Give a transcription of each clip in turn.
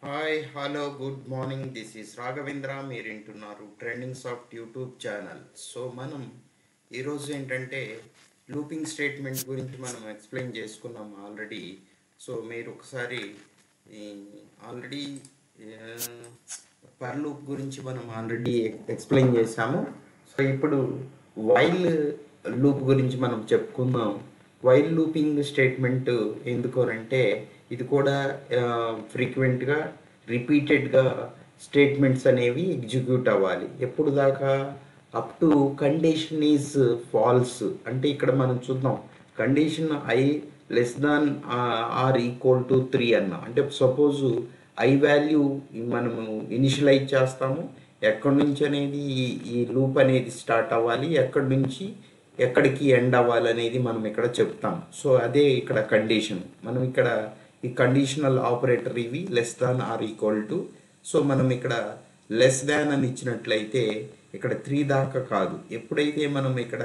Hi hello good morning this is Raghavendra. మీరు వింటున్నారు trending soft YouTube channel. So మనం ఈరోజు ఏంటంటే లూపింగ్ స్టేట్మెంట్ గురించి మనం ఎక్స్ప్లెయిన్ చేసుకున్నాం ఆల్రెడీ. సో మీరు ఒకసారి ఆల్రెడీ పర్ లూప్ గురించి మనం ఆల్రెడీ ఎక్స్ప్లెయిన్ చేసాము. సో ఇప్పుడు వైల్ లూప్ గురించి మనం చెప్పుకుందాం. వైల్ లూపింగ్ స్టేట్మెంట్ ఎందుకు అంటే ఇది కూడా ఫ్రీక్వెంట్గా రిపీటెడ్గా స్టేట్మెంట్స్ అనేవి ఎగ్జిక్యూట్ అవ్వాలి. ఎప్పుడు దాకా? Up to condition is false. అంటే ఇక్కడ మనం చూద్దాం, condition I less than or equal to 3 అన్నాం. అంటే సపోజ్ ఐ వాల్యూ మనము ఇనిషియలైజ్ చేస్తాము. ఎక్కడి నుంచి అనేది ఈ లూప్ అనేది స్టార్ట్ అవ్వాలి, ఎక్కడి నుంచి ఎక్కడికి ఎండ్ అవ్వాలి అనేది మనం ఇక్కడ చెప్తాం. సో అదే ఇక్కడ కండిషన్. మనం ఇక్కడ ఈ కండిషనల్ ఆపరేటర్ ఇవి less than or equal to. So మనం ఇక్కడ లెస్ దాన్ అని ఇచ్చినట్లయితే ఇక్కడ 3 దాకా కాదు. ఎప్పుడైతే మనం ఇక్కడ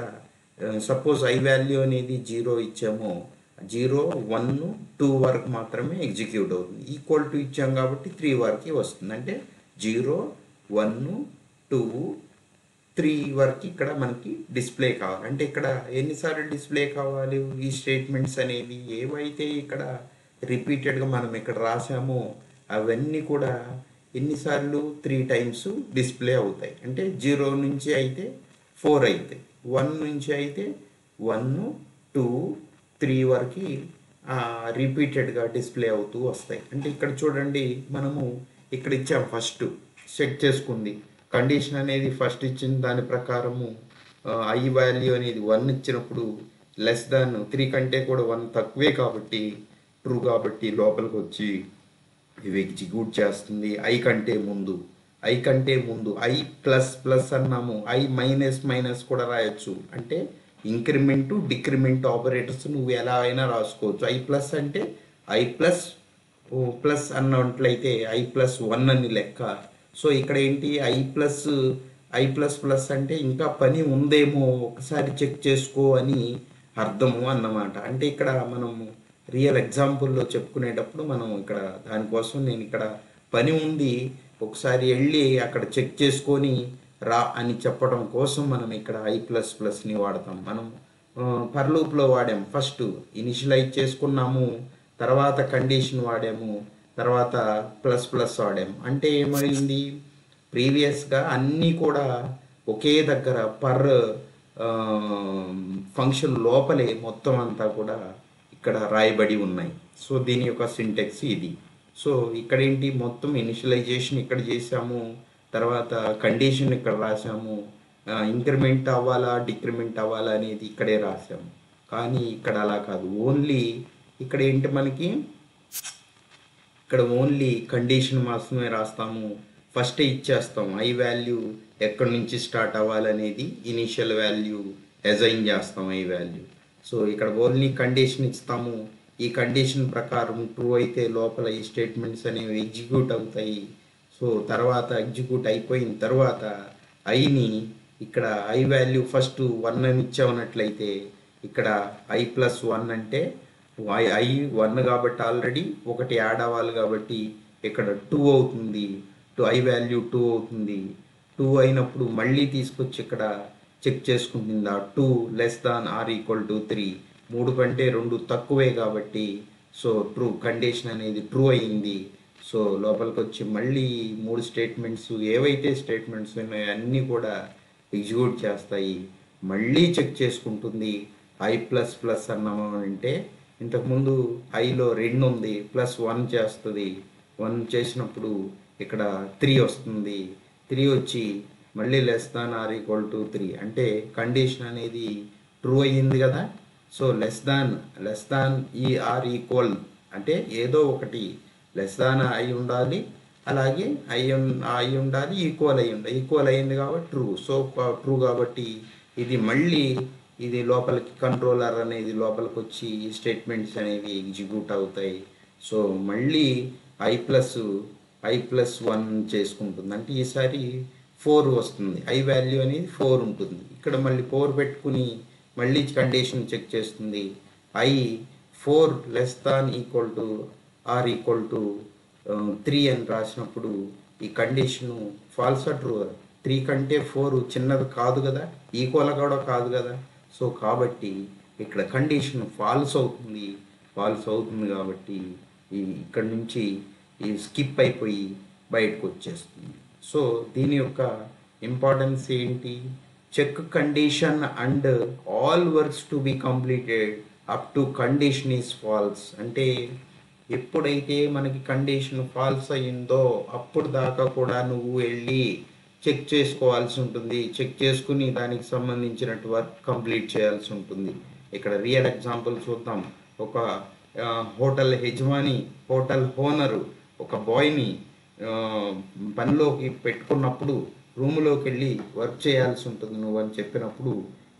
సపోజ్ ఐ వాల్యూ అనేది 0 ఇచ్చామో 0, 1, 2 వరకు మాత్రమే ఎగ్జిక్యూట్ అవుతుంది. ఈక్వల్ టు ఇచ్చాం కాబట్టి 3 వరకు వస్తుంది. అంటే 0, 1, 2, 3 వరకు ఇక్కడ మనకి డిస్ప్లే కావాలి. అంటే ఇక్కడ ఎన్నిసార్లు డిస్ప్లే కావాలి ఈ స్టేట్మెంట్స్ అనేవి ఏవైతే ఇక్కడ రిపీటెడ్గా మనం ఇక్కడ రాసామో అవన్నీ కూడా ఎన్నిసార్లు 3 టైమ్స్ డిస్ప్లే అవుతాయి. అంటే 0 నుంచి అయితే 4 అవుతాయి, 1 నుంచి అయితే 1, 2, 3 వరకు రిపీటెడ్గా డిస్ప్లే అవుతూ వస్తాయి. అంటే ఇక్కడ చూడండి, మనము ఇక్కడ ఇచ్చాం ఫస్ట్ సెట్ చేసుకుంది కండిషన్ అనేది ఫస్ట్ ఇచ్చిన దాని ప్రకారము ఐ వాల్యూ అనేది 1 ఇచ్చినప్పుడు లెస్ దాన్ 3 కంటే కూడా 1 తక్కువే కాబట్టి ట్రూ, కాబట్టి లోపలికి వచ్చి ఇవి ఎగ్జిక్యూట్ చేస్తుంది. ఐ కంటే ముందు ఐ ప్లస్ ప్లస్ అన్నాము, ఐ మైనస్ మైనస్ కూడా రాయొచ్చు. అంటే ఇంక్రిమెంట్ డిక్రిమెంట్ ఆపరేటర్స్ నువ్వు ఎలా అయినా రాసుకోవచ్చు. ఐ ప్లస్ అంటే ఐ ప్లస్ ప్లస్ అన్నట్లయితే ఐ ప్లస్ 1 అని లెక్క. సో ఇక్కడ ఏంటి, ఐ ప్లస్ ప్లస్ అంటే ఇంకా పని ఉందేమో ఒకసారి చెక్ చేసుకో అని అర్థము అన్నమాట. అంటే ఇక్కడ మనము రియల్ ఎగ్జాంపుల్లో చెప్పుకునేటప్పుడు మనం ఇక్కడ దానికోసం నేను ఇక్కడ పని ఉంది ఒకసారి వెళ్ళి అక్కడ చెక్ చేసుకొని రా అని చెప్పడం కోసం మనం ఇక్కడ ఐ ప్లస్ ప్లస్ని వాడతాం. మనం పర్ లూప్లో వాడాం. ఫస్ట్ ఇనిషియలైజ్ చేసుకున్నాము, తర్వాత కండిషన్ వాడాము, తర్వాత ప్లస్ ప్లస్ వాడాము. అంటే ఏమైంది, ప్రీవియస్గా అన్నీ కూడా ఒకే దగ్గర పర్ ఫంక్షన్ లోపలే మొత్తం అంతా కూడా ఇక్కడ రాయబడి ఉన్నాయి. సో దీని యొక్క సింటెక్స్ ఇది. సో ఇక్కడ ఏంటి, మొత్తం ఇనిషియలైజేషన్ ఇక్కడ చేసాము, తర్వాత కండిషన్ ఇక్కడ రాసాము, ఇంక్రిమెంట్ అవ్వాలా డిక్రిమెంట్ అవ్వాలా అనేది ఇక్కడే రాసాము. కానీ ఇక్కడ అలా కాదు, ఓన్లీ ఇక్కడ ఏంటి మనకి ఇక్కడ ఓన్లీ కండిషన్ మాత్రమే రాస్తాము. ఫస్ట్ ఇచ్చేస్తాం ఐ వాల్యూ ఎక్కడి నుంచి స్టార్ట్ అవ్వాలనేది ఇనీషియల్ వాల్యూ అజైన్ చేస్తాం ఐ వాల్యూ. సో ఇక్కడ ఓన్లీ కండిషన్ ఇస్తాము. ఈ కండిషన్ ప్రకారం ట్రూ అయితే లోపల ఈ స్టేట్మెంట్స్ అనేవి ఎగ్జిక్యూట్ అవుతాయి. సో తర్వాత ఎగ్జిక్యూట్ అయిపోయిన తర్వాత ఐని ఇక్కడ ఐ వాల్యూ ఫస్ట్ 1 అని ఇచ్చామన్నట్లయితే ఇక్కడ ఐ ప్లస్ 1 అంటే ఐ 1 కాబట్టి ఆల్రెడీ ఒకటి యాడ్ అవ్వాలి కాబట్టి ఇక్కడ 2 అవుతుంది. ఐ వాల్యూ 2 అవుతుంది. 2 అయినప్పుడు మళ్ళీ తీసుకొచ్చి ఇక్కడ చెక్ చేసుకుంటుందా 2 less than or equal to 3, 3 కంటే 2 తక్కువే కాబట్టి సో ట్రూ, కండిషన్ అనేది ట్రూ అయింది. సో లోపలికి వచ్చి మళ్ళీ 3 స్టేట్మెంట్స్ ఏవైతే స్టేట్మెంట్స్ ఉన్నాయో అన్నీ కూడా ఎగ్జిక్యూట్ చేస్తాయి. మళ్ళీ చెక్ చేసుకుంటుంది. ఐ ప్లస్ ప్లస్ అన్నాము అంటే ఇంతకుముందు ఐలో 2 ఉంది, ప్లస్ 1 చేస్తుంది. 1 చేసినప్పుడు ఇక్కడ 3 వస్తుంది. 3 వచ్చి మళ్ళీ less than or equal to 3 అంటే కండిషన్ అనేది ట్రూ అయ్యింది కదా. సో లెస్ దాన్ ఈ ఆర్ ఈక్వల్ అంటే ఏదో ఒకటి లెస్ దాన్ అయి ఉండాలి, అలాగే అయి ఉండాలి, ఈక్వల్ అయ్యింది కాబట్టి ట్రూ. సో ట్రూ కాబట్టి ఇది మళ్ళీ ఇది లోపలికి కంట్రోలర్ అనేది లోపలికి వచ్చి ఈ స్టేట్మెంట్స్ అనేవి ఎగ్జిక్యూట్ అవుతాయి. సో మళ్ళీ ఐ ప్లస్ 1 చేసుకుంటుంది. అంటే ఈసారి 4 వస్తుంది. ఐ వాల్యూ అనేది 4 ఉంటుంది. ఇక్కడ మళ్ళీ 4 పెట్టుకుని మళ్ళీ కండిషన్ చెక్ చేస్తుంది. I 4 less than equal to or equal to 3 అని రాసినప్పుడు ఈ కండిషను ఫాల్స్ ట్రూ? 3 కంటే 4 చిన్నది కాదు కదా, ఈక్వల్ కూడా కాదు కదా. సో కాబట్టి ఇక్కడ కండిషన్ ఫాల్స్ అవుతుంది కాబట్టి ఇక్కడ నుంచి ఈ స్కిప్ అయిపోయి బయటకు వచ్చేస్తుంది. సో దీని యొక్క ఇంపార్టెన్స్ ఏంటి? Check condition and all works to be completed up to condition is false. అంటే ఎప్పుడైతే మనకి కండిషన్ ఫాల్స్ అయ్యిందో అప్పుడు దాకా కూడా నువ్వు వెళ్ళి చెక్ చేసుకోవాల్సి ఉంటుంది. చెక్ చేసుకుని దానికి సంబంధించినట్టు వర్క్ కంప్లీట్ చేయాల్సి ఉంటుంది. ఇక్కడ రియల్ ఎగ్జాంపుల్ చూద్దాం. ఒక హోటల్ యజమాని, హోటల్ ఓనరు ఒక బాయ్ని పనిలోకి పెట్టుకున్నప్పుడు రూమ్లోకి వెళ్ళి వర్క్ చేయాల్సి ఉంటుంది నువ్వు అని చెప్పినప్పుడు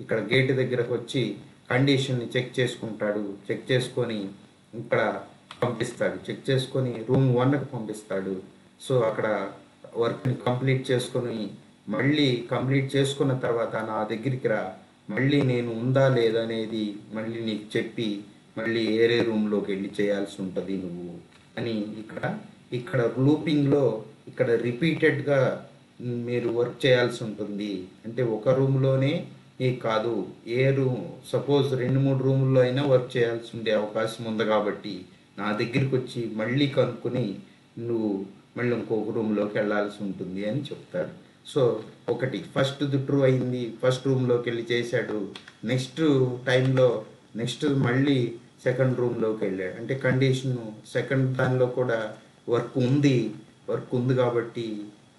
ఇక్కడ గేట్ దగ్గరకు వచ్చి కండిషన్ని చెక్ చేసుకుంటాడు. చెక్ చేసుకొని ఇక్కడ పంపిస్తాడు. చెక్ చేసుకొని రూమ్ 1కి పంపిస్తాడు. సో అక్కడ వర్క్ని కంప్లీట్ చేసుకొని మళ్ళీ కంప్లీట్ చేసుకున్న తర్వాత నా దగ్గరికి రా, మళ్ళీ నేను ఉందా లేదా అనేది మళ్ళీ నీకు చెప్పి మళ్ళీ వేరే రూమ్లోకి వెళ్ళి చేయాల్సి ఉంటుంది నువ్వు అని ఇక్కడ లూపింగ్లో ఇక్కడ రిపీటెడ్గా మీరు వర్క్ చేయాల్సి ఉంటుంది. అంటే ఒక రూమ్లోనే కాదు, ఏ రూమ్ సపోజ్ 2-3 రూముల్లో అయినా వర్క్ చేయాల్సి ఉండే అవకాశం ఉంది కాబట్టి నా దగ్గరికి వచ్చి మళ్ళీ కనుక్కొని నువ్వు మళ్ళీ ఇంకొక రూమ్లోకి వెళ్ళాల్సి ఉంటుంది అని చెప్తాడు. సో ఒకటి ఫస్ట్ ట్రూ అయింది, ఫస్ట్ రూమ్లోకి వెళ్ళి చేశాడు. నెక్స్ట్ టైంలో మళ్ళీ సెకండ్ రూమ్లోకి వెళ్ళాడు. అంటే కండిషన్ సెకండ్ దానిలో కూడా వర్క్ ఉంది కాబట్టి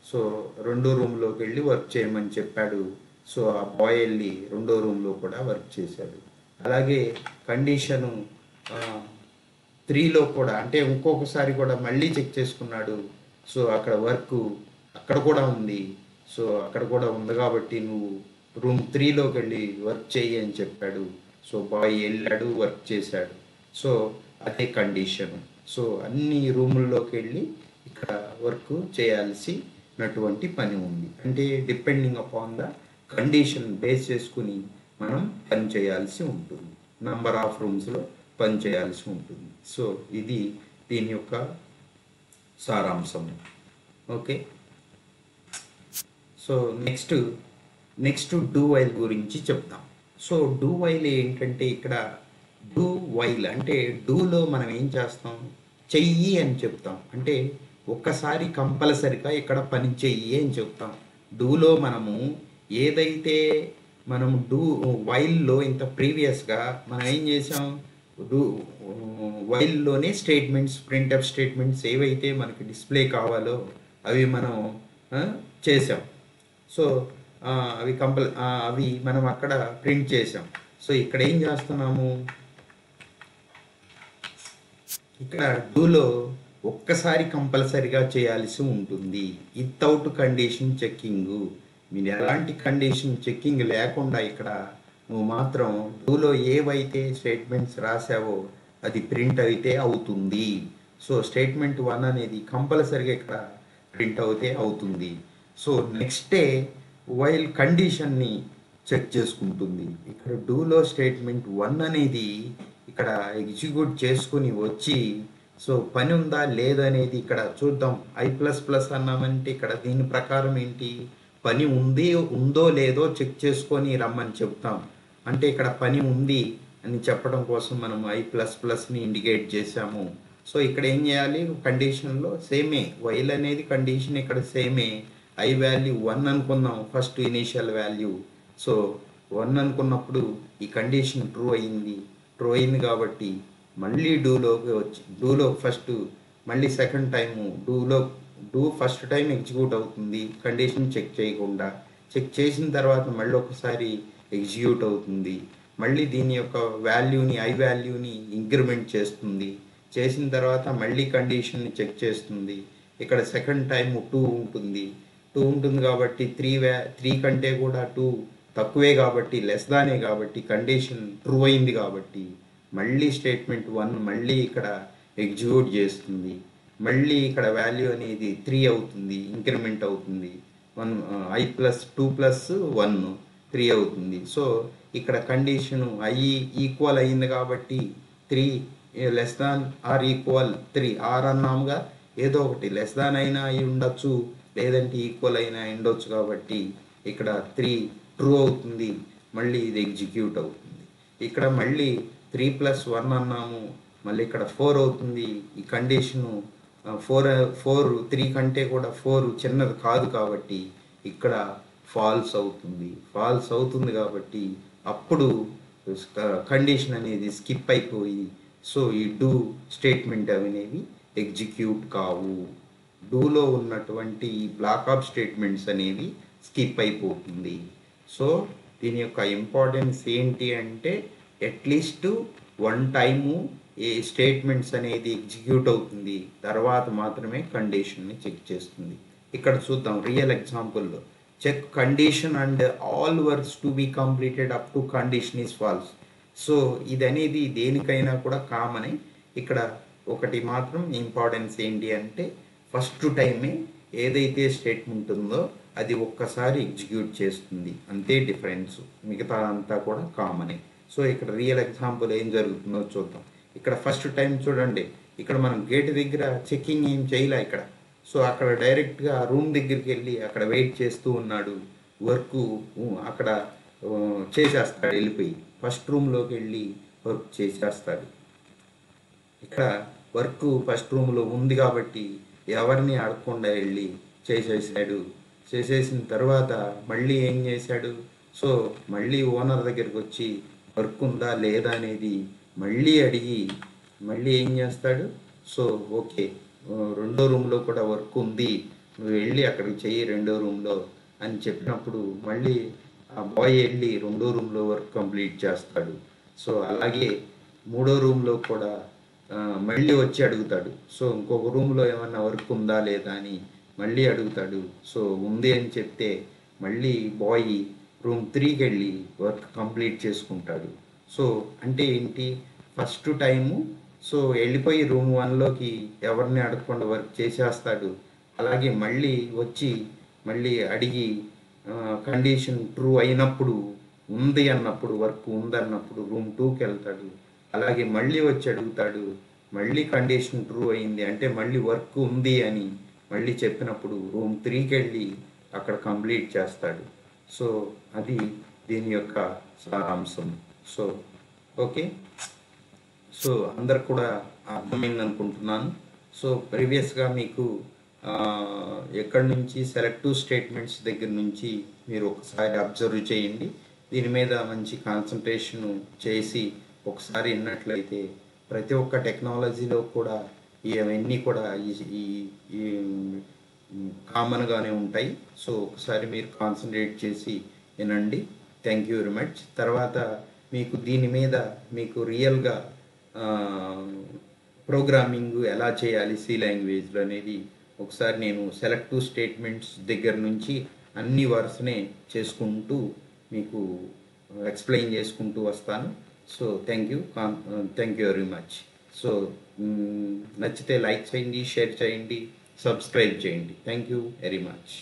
సో 2వ రూమ్లోకి వెళ్ళి వర్క్ చేయమని చెప్పాడు. సో ఆ బాయ్ వెళ్ళి 2వ రూమ్లో కూడా వర్క్ చేశాడు. అలాగే కండిషను 3లో కూడా అంటే ఇంకొకసారి కూడా మళ్ళీ చెక్ చేసుకున్నాడు. సో అక్కడ వర్క్ అక్కడ కూడా ఉంది. సో అక్కడ కూడా ఉంది కాబట్టి నువ్వు రూమ్ 3లోకి వెళ్ళి వర్క్ చేయి అని చెప్పాడు. సో బాయ్ వెళ్ళాడు, వర్క్ చేశాడు. సో అదే కండిషను. సో అన్ని రూముల్లోకి వెళ్ళి ఇక్కడ వర్క్ చేయాల్సినటువంటి పని ఉంది. అంటే depending upon the condition base చేసుకుని మనం పని చేయాల్సి ఉంటుంది. నంబర్ ఆఫ్ రూమ్స్లో పని చేయాల్సి ఉంటుంది. సో ఇది దీని యొక్క సారాంశం. Okay. So next do while గురించి చెప్తాం. సో డూ వైల్ ఏంటంటే ఇక్కడ డూ వైల్ అంటే డూలో మనం ఏం చేస్తాం, చెయ్యి అని చెప్తాం. అంటే ఒక్కసారి కంపల్సరిగా ఇక్కడ పని చెయ్యి అని చెప్తాం. డూలో మనము ఏదైతే మనం వైల్లో ఇంత ప్రీవియస్గా మనం ఏం చేసాం, వైల్లోనే స్టేట్మెంట్స్, ప్రింట్ఎఫ్ స్టేట్మెంట్స్ ఏవైతే మనకి డిస్ప్లే కావాలో అవి మనం చేసాం. సో అవి మనం అక్కడ ప్రింట్ చేసాం. సో ఇక్కడ ఏం చేస్తున్నాము, ఇక్కడ డూలో ఒక్కసారి కంపల్సరిగా చేయాల్సి ఉంటుంది వితౌట్ కండిషన్ చెక్కింగ్. మీరు ఎలాంటి కండిషన్ చెక్కింగ్ లేకుండా ఇక్కడ నువ్వు మాత్రం డూలో ఏవైతే స్టేట్మెంట్స్ రాసావో అది ప్రింట్ అయితే అవుతుంది. సో స్టేట్మెంట్ 1 అనేది కంపల్సరిగా ఇక్కడ ప్రింట్ అవుతుంది. సో నెక్స్ట్ వైల్ కండిషన్ని చెక్ చేసుకుంటుంది. ఇక్కడ డూలో స్టేట్మెంట్ 1 అనేది ఇక్కడ ఎగ్జిక్యూట్ చేసుకుని వచ్చి సో పని ఉందా లేదనేది ఇక్కడ చూద్దాం. I++ అన్నామంటే ఇక్కడ దీని ప్రకారం ఏంటి, పని ఉందో లేదో చెక్ చేసుకొని రమ్మని చెప్తాం. అంటే ఇక్కడ పని ఉంది అని చెప్పడం కోసం మనం I++ని ఇండికేట్ చేసాము. సో ఇక్కడ ఏం చేయాలి, కండిషన్లో సేమే, వైల్ అనేది కండిషన్ ఇక్కడ సేమే. I వాల్యూ 1 అనుకుందాం, ఫస్ట్ ఇనీషియల్ వాల్యూ. సో 1 అనుకున్నప్పుడు ఈ కండిషన్ ట్రూ అయింది కాబట్టి మళ్ళీ డూలో ఫస్ట్ మళ్ళీ second time do first time execute అవుతుంది కండిషన్ చెక్ చేయకుండా. చెక్ చేసిన తర్వాత మళ్ళీ ఒకసారి ఎగ్జిక్యూట్ అవుతుంది. మళ్ళీ దీని యొక్క వాల్యూని I వాల్యూని ఇంక్రిమెంట్ చేసిన తర్వాత మళ్ళీ కండిషన్ని చెక్ చేస్తుంది. ఇక్కడ సెకండ్ టైం 2 ఉంటుంది కాబట్టి 3 కంటే కూడా 2 తక్కువే కాబట్టి లెస్ దానే కాబట్టి కండిషన్ ట్రూ అయింది కాబట్టి మళ్ళీ స్టేట్మెంట్ 1 మళ్ళీ ఇక్కడ ఎగ్జిక్యూట్ చేస్తుంది. మళ్ళీ ఇక్కడ వాల్యూ అనేది 3 అవుతుంది, ఇంక్రిమెంట్ అవుతుంది. 2+1 3 అవుతుంది. సో ఇక్కడ కండిషను I ఈక్వల్ అయింది కాబట్టి 3 < 3 R అన్నాముగా. ఏదో ఒకటి లెస్ దాన్ అయినా అయి ఉండొచ్చు, లేదంటే ఈక్వల్ అయినా ఉండొచ్చు. కాబట్టి ఇక్కడ 3 ట్రూ అవుతుంది, మళ్ళీ ఇది ఎగ్జిక్యూట్ అవుతుంది. ఇక్కడ మళ్ళీ 3+1 అన్నాము, మళ్ళీ ఇక్కడ 4 అవుతుంది. ఈ కండిషను 3 కంటే కూడా 4 చిన్నది కాదు కాబట్టి ఇక్కడ ఫాల్స్ అవుతుంది కాబట్టి అప్పుడు కండిషన్ అనేది స్కిప్ అయిపోయి సో ఈ డూ స్టేట్మెంట్ అనేవి ఎగ్జిక్యూట్ కావు. డూలో ఉన్నటువంటి ఈ బ్లాక్ ఆఫ్ స్టేట్మెంట్స్ అనేవి స్కిప్ అయిపోతుంది. సో దీని యొక్క ఇంపార్టెన్స్ ఏంటి అంటే అట్లీస్ట్ 1 టైము ఏ స్టేట్మెంట్స్ అనేది ఎగ్జిక్యూట్ అవుతుంది, తర్వాత మాత్రమే కండిషన్ని చెక్ చేస్తుంది. ఇక్కడ చూద్దాం రియల్ ఎగ్జాంపుల్లో. Check condition and all works to be completed up to condition is false. So ఇది అనేది దేనికైనా కూడా కామనే. ఇక్కడ ఒకటి మాత్రం ఇంపార్టెన్స్ ఏంటి అంటే ఫస్ట్ టైమే ఏదైతే స్టేట్మెంట్ ఉందో అది ఒక్కసారి ఎగ్జిక్యూట్ చేస్తుంది, అంతే డిఫరెన్స్. మిగతా అంతా కూడా కామనే. సో ఇక్కడ రియల్ ఎగ్జాంపుల్ ఏం జరుగుతుందో చూద్దాం. ఇక్కడ ఫస్ట్ టైం చూడండి, ఇక్కడ మనం గేట్ దగ్గర చెక్కింగ్ ఏం చేయలే ఇక్కడ. సో అక్కడ డైరెక్ట్గా రూమ్ దగ్గరికి వెళ్ళి అక్కడ వెయిట్ చేస్తూ ఉన్నాడు. వర్క్ అక్కడ చేసేస్తాడు వెళ్ళిపోయి. ఫస్ట్ రూమ్లోకి వెళ్ళి వర్క్ చేసేస్తాడు. ఇక్కడ వర్క్ ఫస్ట్ రూమ్లో ఉంది కాబట్టి ఎవరిని అడగకుండా వెళ్ళి చేసేసాడు. చేసేసిన తర్వాత మళ్ళీ ఏం చేశాడు, సో మళ్ళీ ఓనర్ దగ్గరికి వచ్చి వర్క్ ఉందా లేదా అనేది మళ్ళీ అడిగి మళ్ళీ ఏం చేస్తాడు, సో ఓకే రెండో రూమ్లో కూడా వర్క్ ఉంది, నువ్వు వెళ్ళి అక్కడికి చెయ్యి రెండో రూమ్లో అని చెప్పినప్పుడు మళ్ళీ ఆ బాయ్ వెళ్ళి రెండో రూమ్లో వర్క్ కంప్లీట్ చేస్తాడు. సో అలాగే మూడో రూమ్లో కూడా మళ్ళీ వచ్చి అడుగుతాడు. సో ఇంకొక రూమ్లో ఏమన్నా వర్క్ ఉందా లేదా అని మళ్ళీ అడుగుతాడు. సో ఉంది అని చెప్తే మళ్ళీ బాయ్ రూమ్ 3కి వెళ్ళి వర్క్ కంప్లీట్ చేసుకుంటాడు. సో అంటే ఏంటి, ఫస్ట్ టైము సో వెళ్ళిపోయి రూమ్ 1లోకి ఎవరిని అడగకుండా వర్క్ చేసేస్తాడు. అలాగే మళ్ళీ వచ్చి మళ్ళీ అడిగి కండిషన్ ట్రూ అయినప్పుడు ఉంది అన్నప్పుడు వర్క్ ఉందన్నప్పుడు రూమ్ 2కి వెళ్తాడు. అలాగే మళ్ళీ వచ్చి అడుగుతాడు, మళ్ళీ కండిషన్ ట్రూ అయింది అంటే మళ్ళీ వర్క్ ఉంది అని మళ్ళీ చెప్పినప్పుడు రూమ్ 3కి వెళ్ళి అక్కడ కంప్లీట్ చేస్తాడు. సో అది దీని యొక్క సారాంశం. సో ఓకే, సో అందరు కూడా అర్థమైంది అనుకుంటున్నాను. సో ప్రీవియస్గా మీకు ఎక్కడి నుంచి సెలెక్టివ్ స్టేట్మెంట్స్ దగ్గర నుంచి మీరు ఒకసారి అబ్జర్వ్ చేయండి. దీని మీద మంచి కాన్సన్ట్రేషన్ చేసి ఒకసారి విన్నట్లయితే ప్రతి ఒక్క టెక్నాలజీలో కూడా ఇవన్నీ కూడా ఈ కామన్గానే ఉంటాయి. సో ఒకసారి మీరు కాన్సన్ట్రేట్ చేసి వినండి. Thank you very much. తర్వాత మీకు దీని మీద మీకు రియల్గా ప్రోగ్రామింగ్ ఎలా చేయాలి సి లాంగ్వేజ్లో అనేది ఒకసారి నేను సెలెక్టివ్ స్టేట్మెంట్స్ దగ్గర నుంచి అన్ని వరుసనే చేసుకుంటూ మీకు ఎక్స్ప్లెయిన్ చేసుకుంటూ వస్తాను. So thank you very much. So నచ్చితే లైక్ చేయండి, షేర్ చేయండి, సబ్స్క్రైబ్ చేయండి. Thank you very much.